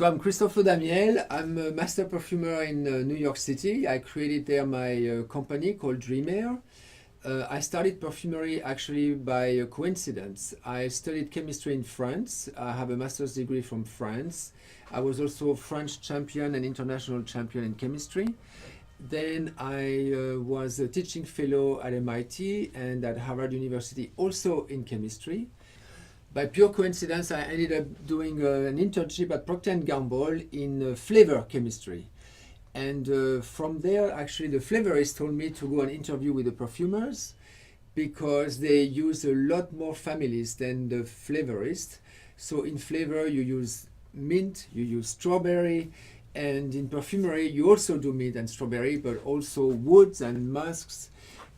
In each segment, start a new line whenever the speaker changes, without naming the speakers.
So I'm Christophe Laudamiel. I'm a master perfumer in New York City. I created there my company called Perfumer. I started Perfumery actually by a coincidence. I studied chemistry in France. I have a master's degree from France. I was also a French champion and international champion in chemistry. Then I was a teaching fellow at MIT and at Harvard University, also in chemistry. By pure coincidence, I ended up doing an internship at Procter & Gamble in flavor chemistry. And from there, actually, the flavorist told me to go and interview with the perfumers because they use a lot more families than the flavorist. So in flavor, you use mint, you use strawberry, and in perfumery, you also do mint and strawberry, but also woods and musks,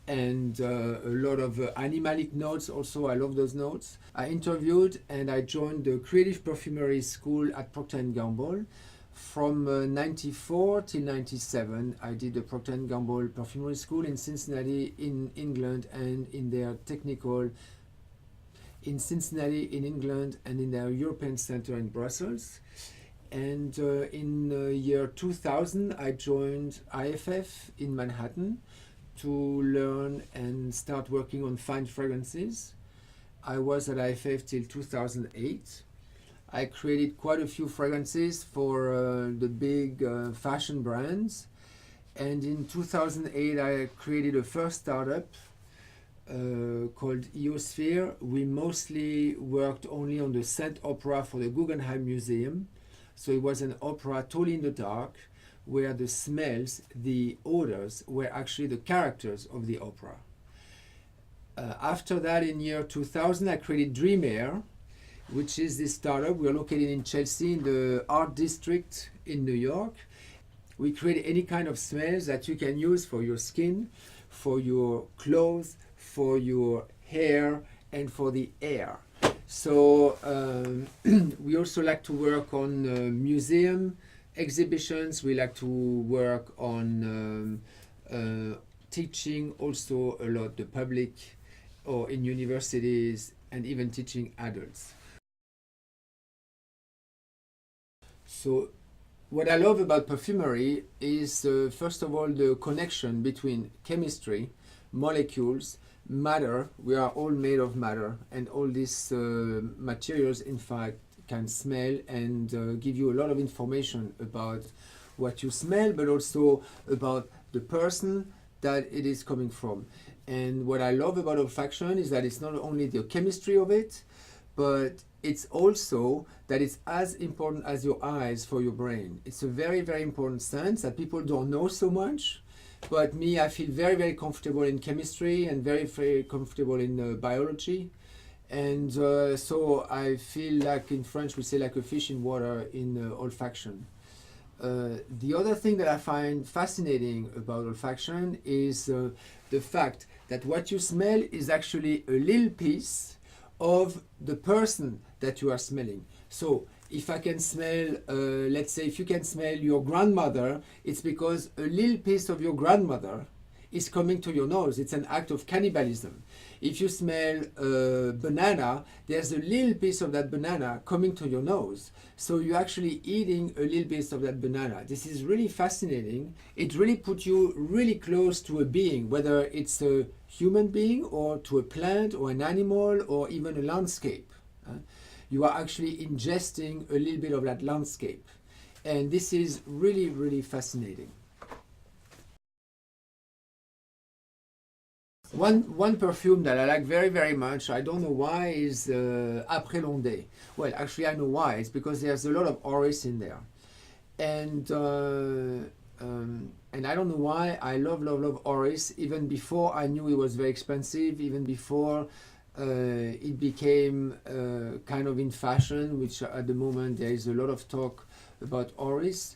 and a lot of animalic notes also. I love those notes. I interviewed and I joined the Creative Perfumery School at Procter & Gamble. From 94 till 97, I did the Procter & Gamble Perfumery School in Cincinnati in England, and in their technical in Cincinnati in England, and in their European Center in Brussels. And in year 2000, I joined IFF in Manhattan to learn and start working on fine fragrances. I was at IFF till 2008. I created quite a few fragrances for the big fashion brands. And in 2008, I created a first startup called Eosphere. We mostly worked only on the scent opera for the Guggenheim Museum. So it was an opera totally in the dark, where the smells, the odors, were actually the characters of the opera. After that, in year 2000, I created Perfumer, which is this startup. We're located in Chelsea, in the art district in New York. We create any kind of smells that you can use for your skin, for your clothes, for your hair, and for the air. So we also like to work on museum exhibitions. We like to work on teaching also a lot the public, or in universities, and even teaching adults. So what I love about perfumery is first of all the connection between chemistry, molecules, matter. We are all made of matter, and all these materials in fact can smell and give you a lot of information about what you smell, but also about the person that it is coming from. And what I love about olfaction is that it's not only the chemistry of it, but it's also that it's as important as your eyes for your brain. It's a very, very important sense that people don't know so much. But me, I feel very, very comfortable in chemistry and very, very comfortable in biology. And so I feel like, in French we say, like a fish in water in olfaction. The other thing that I find fascinating about olfaction is the fact that what you smell is actually a little piece of the person that you are smelling. So if I can smell, let's say if you can smell your grandmother, it's because a little piece of your grandmother is coming to your nose. It's an act of cannibalism. If you smell a banana, there's a little piece of that banana coming to your nose. So you're actually eating a little piece of that banana. This is really fascinating. It really puts you really close to a being, whether it's a human being or to a plant or an animal or even a landscape. You are actually ingesting a little bit of that landscape. And this is really, really fascinating. One perfume that I like very, very much, I don't know why, is Après L'Ondée. Well, actually I know why. It's because there's a lot of orris in there. And I don't know why, I love, love, love orris, even before I knew it was very expensive, even before it became kind of in fashion, which at the moment there is a lot of talk about orris.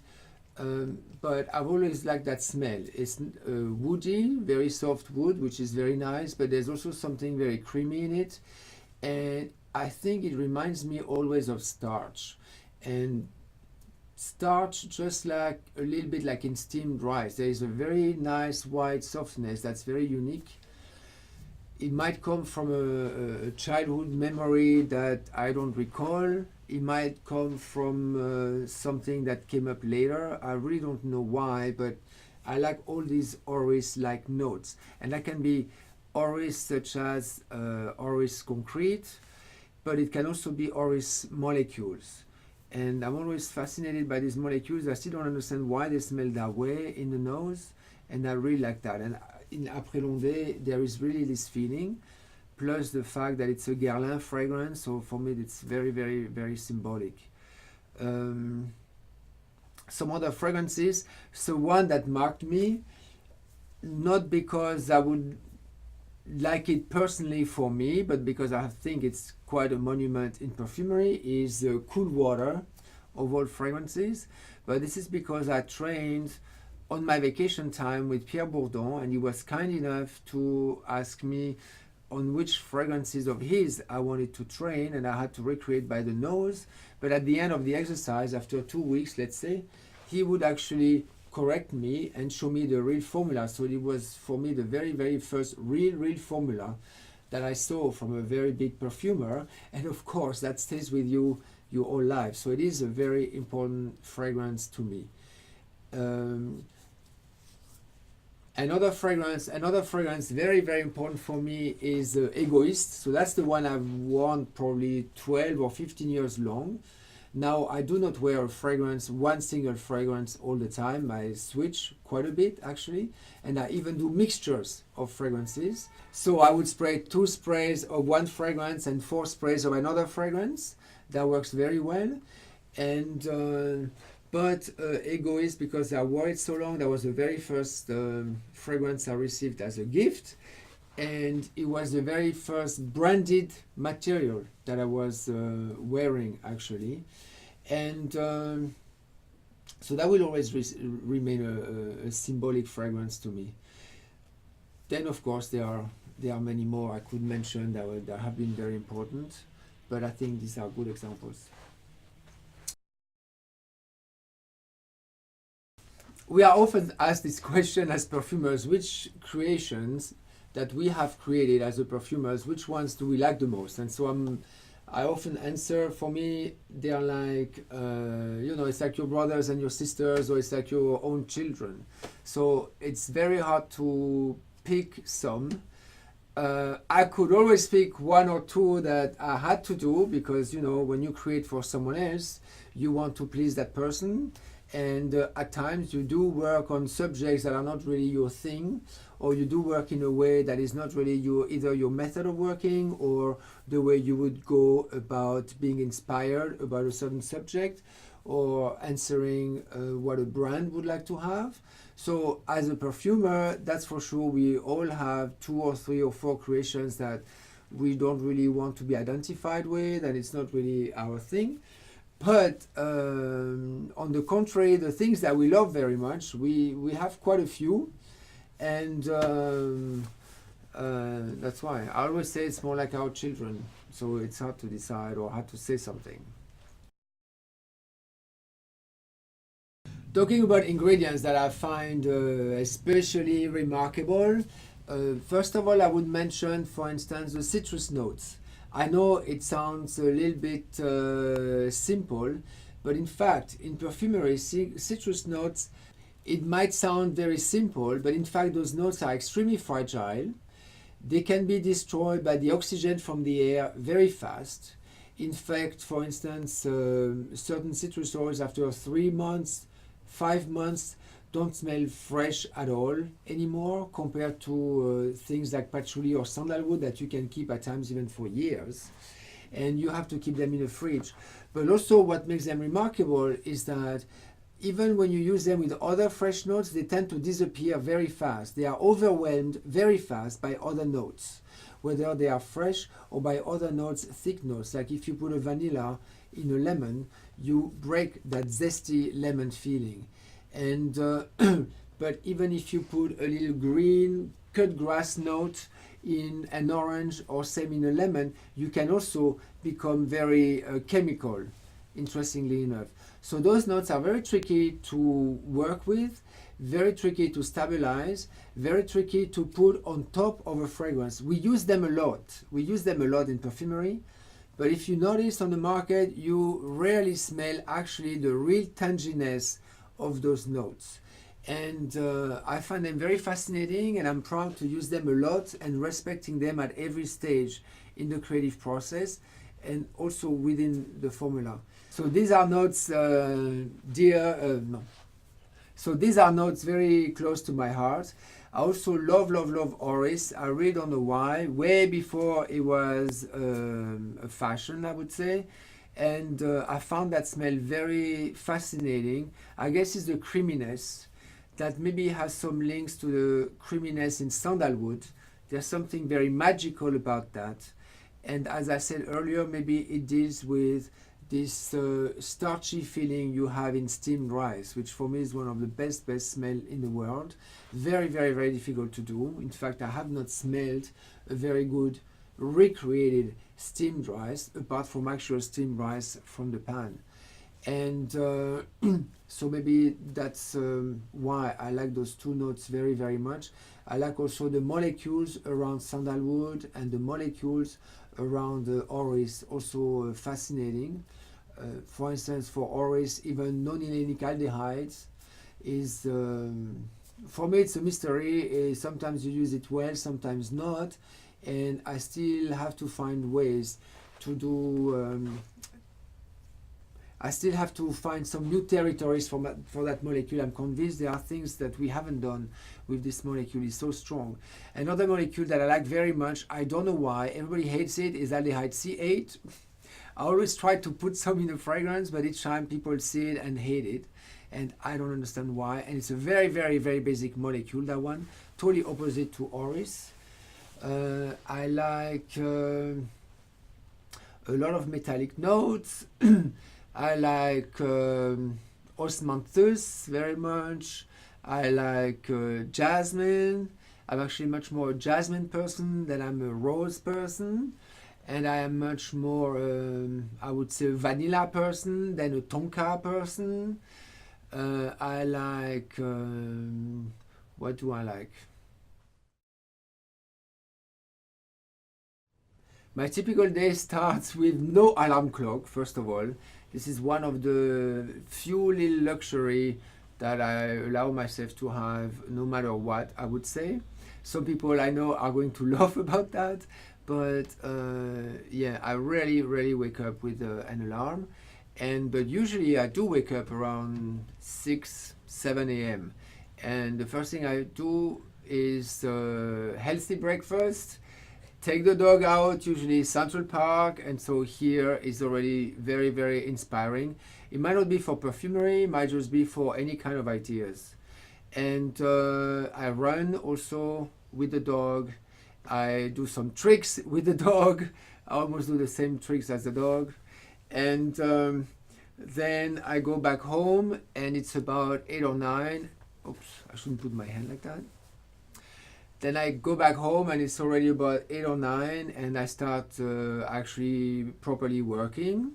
But I've always liked that smell. It's woody, very soft wood, which is very nice, but there's also something very creamy in it. And I think it reminds me always of starch. And starch, just like a little bit like in steamed rice, there is a very nice white softness that's very unique. It might come from a childhood memory that I don't recall. It might come from something that came up later. I really don't know why, but I like all these Oris-like notes. And that can be Oris such as Oris concrete, but it can also be Oris molecules. And I'm always fascinated by these molecules. I still don't understand why they smell that way in the nose, and I really like that. And in Après L'Ondée, there is really this feeling, plus the fact that it's a Guerlain fragrance, so for me it's very, very, very symbolic. Some other fragrances, so one that marked me, not because I would like it personally for me, but because I think it's quite a monument in perfumery, is Cool Water of all fragrances. But this is because I trained on my vacation time with Pierre Bourdon, and he was kind enough to ask me on which fragrances of his I wanted to train, and I had to recreate by the nose. But at the end of the exercise, after 2 weeks, let's say, he would actually correct me and show me the real formula. So it was for me the very, very first real formula that I saw from a very big perfumer, and of course that stays with you your whole life. So it is a very important fragrance to me. Another fragrance very, very important for me is Egoist. So that's the one I've worn probably 12 or 15 years long. Now, I do not wear a fragrance, one single fragrance all the time. I switch quite a bit actually, and I even do mixtures of fragrances. So I would spray 2 sprays of one fragrance and 4 sprays of another fragrance. That works very well. And but Egoist, because I wore it so long, that was the very first fragrance I received as a gift, and it was the very first branded material that I was wearing actually, and so that will always remain a symbolic fragrance to me. Then of course there are many more I could mention that have been very important, but I think these are good examples. We are often asked this question as perfumers: which creations that we have created as a perfumers, which ones do we like the most? And so I often answer, for me, they're like, it's like your brothers and your sisters, or it's like your own children. So it's very hard to pick some. I could always pick 1 or 2 that I had to do, because, when you create for someone else, you want to please that person. And at times you do work on subjects that are not really your thing, or you do work in a way that is not really either your method of working or the way you would go about being inspired about a certain subject, or answering what a brand would like to have. So as a perfumer, that's for sure, we all have 2 or 3 or 4 creations that we don't really want to be identified with, and it's not really our thing. But on the contrary, the things that we love very much, we have quite a few, and that's why I always say it's more like our children, so it's hard to decide or hard to say something. Talking about ingredients that I find especially remarkable, first of all I would mention, for instance, the citrus notes. I know it sounds a little bit simple, but in fact, in perfumery, citrus notes, it might sound very simple, but in fact, those notes are extremely fragile. They can be destroyed by the oxygen from the air very fast. In fact, for instance, certain citrus oils after 3 months, 5 months, don't smell fresh at all anymore, compared to things like patchouli or sandalwood that you can keep at times even for years, and you have to keep them in the fridge. But also what makes them remarkable is that even when you use them with other fresh notes, they tend to disappear very fast. They are overwhelmed very fast by other notes, whether they are fresh or by other notes, thick notes. Like if you put a vanilla in a lemon, you break that zesty lemon feeling. And but even if you put a little green cut grass note in an orange, or same in a lemon, you can also become very chemical, interestingly enough. So those notes are very tricky to work with, very tricky to stabilize, very tricky to put on top of a fragrance. We use them a lot. We use them a lot in perfumery. But if you notice on the market, you rarely smell actually the real tanginess of those notes. And I find them very fascinating, and I'm proud to use them a lot and respecting them at every stage in the creative process and also within the formula. So these are notes So these are notes very close to my heart. I also love Oris. I really don't know why. Way before it was a fashion, I would say. And I found that smell very fascinating. I guess it's the creaminess that maybe has some links to the creaminess in sandalwood. There's something very magical about that. And as I said earlier, maybe it deals with this starchy feeling you have in steamed rice, which for me is one of the best smell in the world. Very difficult to do. In fact, I have not smelled a very good recreated steamed rice apart from actual steamed rice from the pan. And so maybe that's why I like those two notes very much. I like also the molecules around sandalwood and the molecules around the Oris, also fascinating. For instance, for Oris, even nonylenic aldehydes is, for me it's a mystery. Sometimes you use it well, sometimes not. And I still have to find ways to do, I still have to find some new territories for that molecule. I'm convinced there are things that we haven't done with this molecule. It's so strong. Another molecule that I like very much, I don't know why, everybody hates it, is aldehyde C8. I always try to put some in the fragrance, but each time people see it and hate it. And I don't understand why. And it's a very basic molecule, that one. Totally opposite to Oris. I like a lot of metallic notes. I like osmanthus very much. I like jasmine. I'm actually much more a jasmine person than I'm a rose person. And I am much more, I would say, a vanilla person than a tonka person. I like, what do I like? My typical day starts with no alarm clock, first of all. This is one of the few little luxury that I allow myself to have no matter what, I would say. Some people I know are going to laugh about that, but yeah, I rarely wake up with an alarm. But usually I do wake up around 6, 7 a.m. And the first thing I do is healthy breakfast, take the dog out, usually Central Park, and so here is already very inspiring. It might not be for perfumery, it might just be for any kind of ideas. And I run also with the dog. I do some tricks with the dog. I almost do the same tricks as the dog. And then I go back home and it's about 8 or 9. Oops, I shouldn't put my hand like that. Then I go back home and it's already about 8 or 9 and I start actually properly working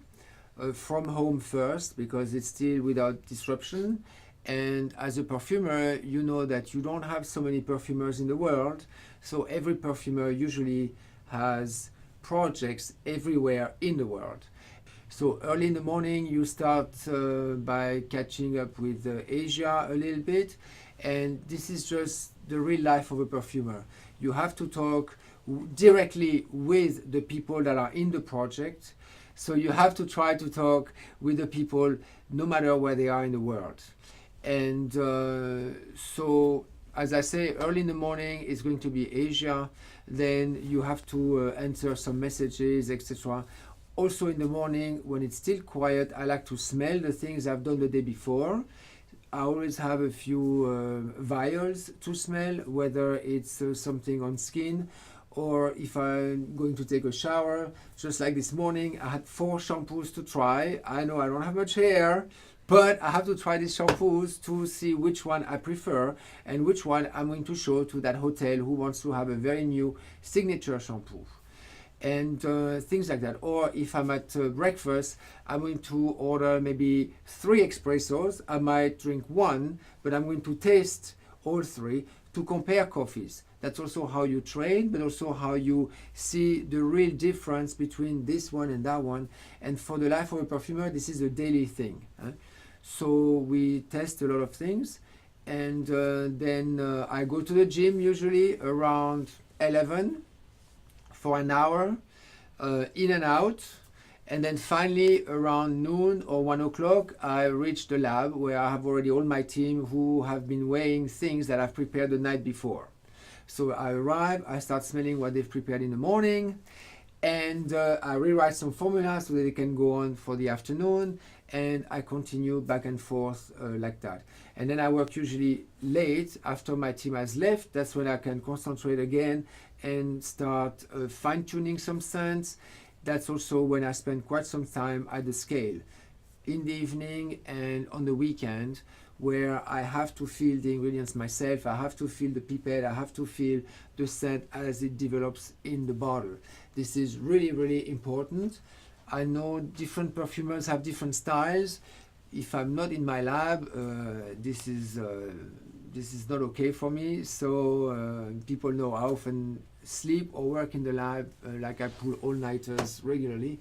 from home first because it's still without disruption. And as a perfumer, you know that you don't have so many perfumers in the world. So every perfumer usually has projects everywhere in the world. So early in the morning, you start by catching up with Asia a little bit. And this is just the real life of a perfumer. You have to talk directly with the people that are in the project. So you have to try to talk with the people no matter where they are in the world. And so, as I say, early in the morning it's going to be Asia. Then you have to answer some messages, etc. Also in the morning, when it's still quiet, I like to smell the things I've done the day before. I always have a few vials to smell, whether it's something on skin or if I'm going to take a shower. Just like this morning, I had 4 shampoos to try. I know I don't have much hair, but I have to try these shampoos to see which one I prefer and which one I'm going to show to that hotel who wants to have a very new signature shampoo. and things like that. Or if I'm at breakfast, I'm going to order maybe 3 espressos. I might drink one, but I'm going to taste all 3 to compare coffees. That's also how you train, but also how you see the real difference between this one and that one. And for the life of a perfumer, this is a daily thing. So we test a lot of things, and then I go to the gym usually around 11 for an hour, in and out. And then finally around noon or 1 o'clock, I reach the lab where I have already all my team who have been weighing things that I've prepared the night before. So I arrive, I start smelling what they've prepared in the morning, and I rewrite some formulas so that they can go on for the afternoon, and I continue back and forth like that. And then I work usually late after my team has left. That's when I can concentrate again and start fine-tuning some scents. That's also when I spend quite some time at the scale in the evening and on the weekend, where I have to feel the ingredients myself. I have to feel the pipette. I have to feel the scent as it develops in the bottle. This is really, really important. I know different perfumers have different styles. If I'm not in my lab, this is not okay for me. So people know I often sleep or work in the lab, like I pull all-nighters regularly.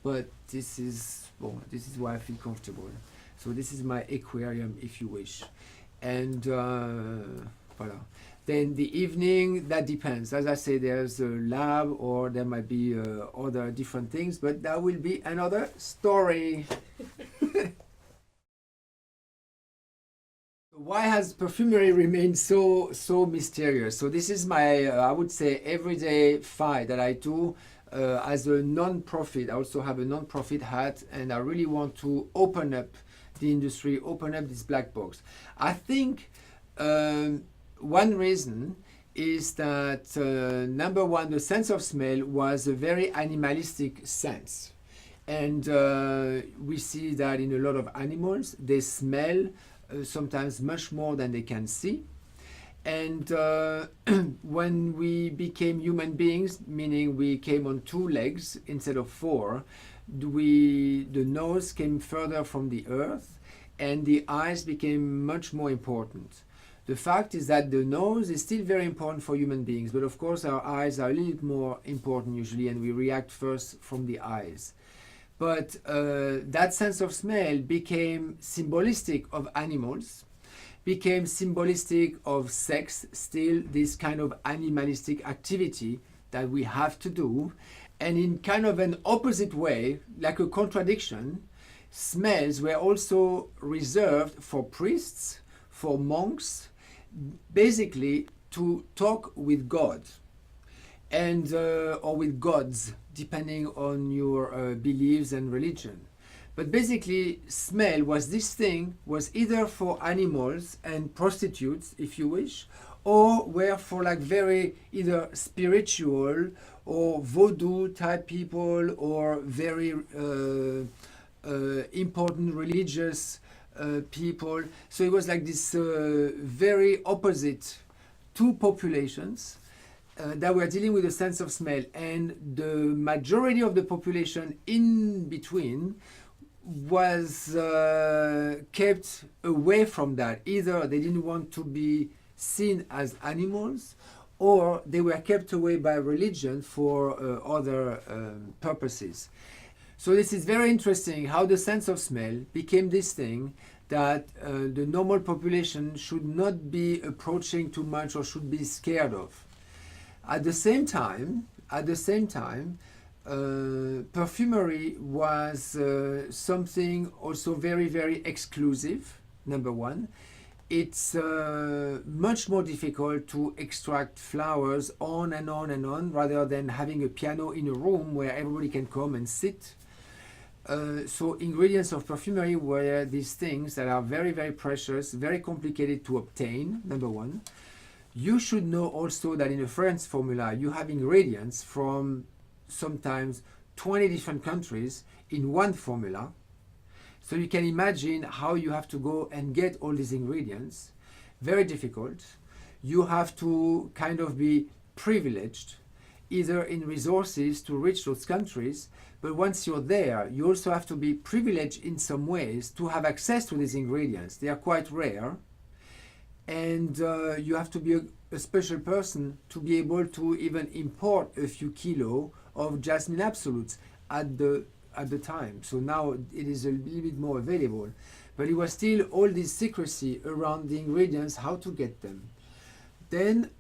But this is where I feel comfortable. So this is my aquarium, if you wish. And voilà. Then the evening, that depends. As I say, there's a lab, or there might be other different things, but that will be another story. Why has perfumery remained so mysterious? So this is my, I would say, everyday fight that I do as a non-profit. I also have a non-profit hat, and I really want to open up the industry, open up this black box. I think one reason is that number one, the sense of smell was a very animalistic sense. And we see that in a lot of animals. They smell sometimes much more than they can see. And when we became human beings, meaning we came on 2 legs instead of 4, the nose came further from the earth, and the eyes became much more important. The fact is that the nose is still very important for human beings, but of course our eyes are a little bit more important usually, and we react first from the eyes. But that sense of smell became symbolistic of animals, became symbolistic of sex, still this kind of animalistic activity that we have to do. And in kind of an opposite way, like a contradiction, smells were also reserved for priests, for monks, basically to talk with God, and or with gods, depending on your beliefs and religion. But basically, smell was this thing, was either for animals and prostitutes, if you wish, or were for like very either spiritual or voodoo type people, or very important religious people. So it was like this very opposite 2 populations that were dealing with a sense of smell, and the majority of the population in between was kept away from that. Either they didn't want to be seen as animals, or they were kept away by religion for other purposes. So this is very interesting how the sense of smell became this thing that the normal population should not be approaching too much or should be scared of. At the same time, perfumery was something also very, very exclusive, number one. It's much more difficult to extract flowers on and on and on, rather than having a piano in a room where everybody can come and sit. So ingredients of perfumery were these things that are very, very precious, very complicated to obtain, number one. You should know also that in a fragrance formula, you have ingredients from sometimes 20 different countries in one formula. So you can imagine how you have to go and get all these ingredients. Very difficult. You have to kind of be privileged either in resources to reach those countries, but once you're there, you also have to be privileged in some ways to have access to these ingredients. They are quite rare, and you have to be a special person to be able to even import a few kilo of jasmine absolutes at the time. So now it is a little bit more available, but it was still all this secrecy around the ingredients, how to get them. Then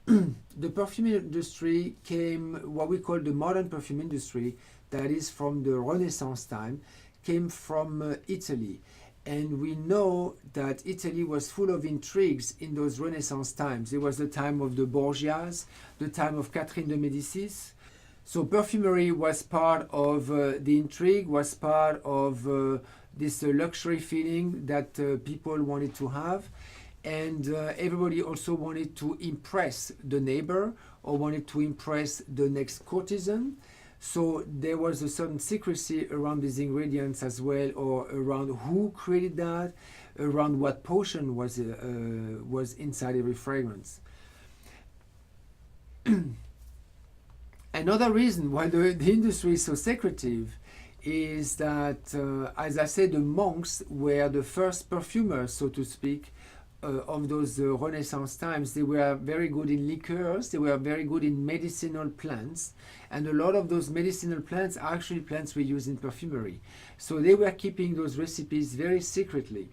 the perfume industry came, what we call the modern perfume industry, that is from the Renaissance time, came from Italy. And we know that Italy was full of intrigues in those Renaissance times. It was the time of the Borgias, the time of Catherine de Medicis. So perfumery was part of the intrigue, was part of this luxury feeling that people wanted to have. And everybody also wanted to impress the neighbor or wanted to impress the next courtesan. So there was a certain secrecy around these ingredients as well, or around who created that, around what potion was inside every fragrance. Another reason why the industry is so secretive is that, as I said, the monks were the first perfumers, so to speak, of those Renaissance times. They were very good in liqueurs, they were very good in medicinal plants, and a lot of those medicinal plants are actually plants we use in perfumery. So they were keeping those recipes very secretly.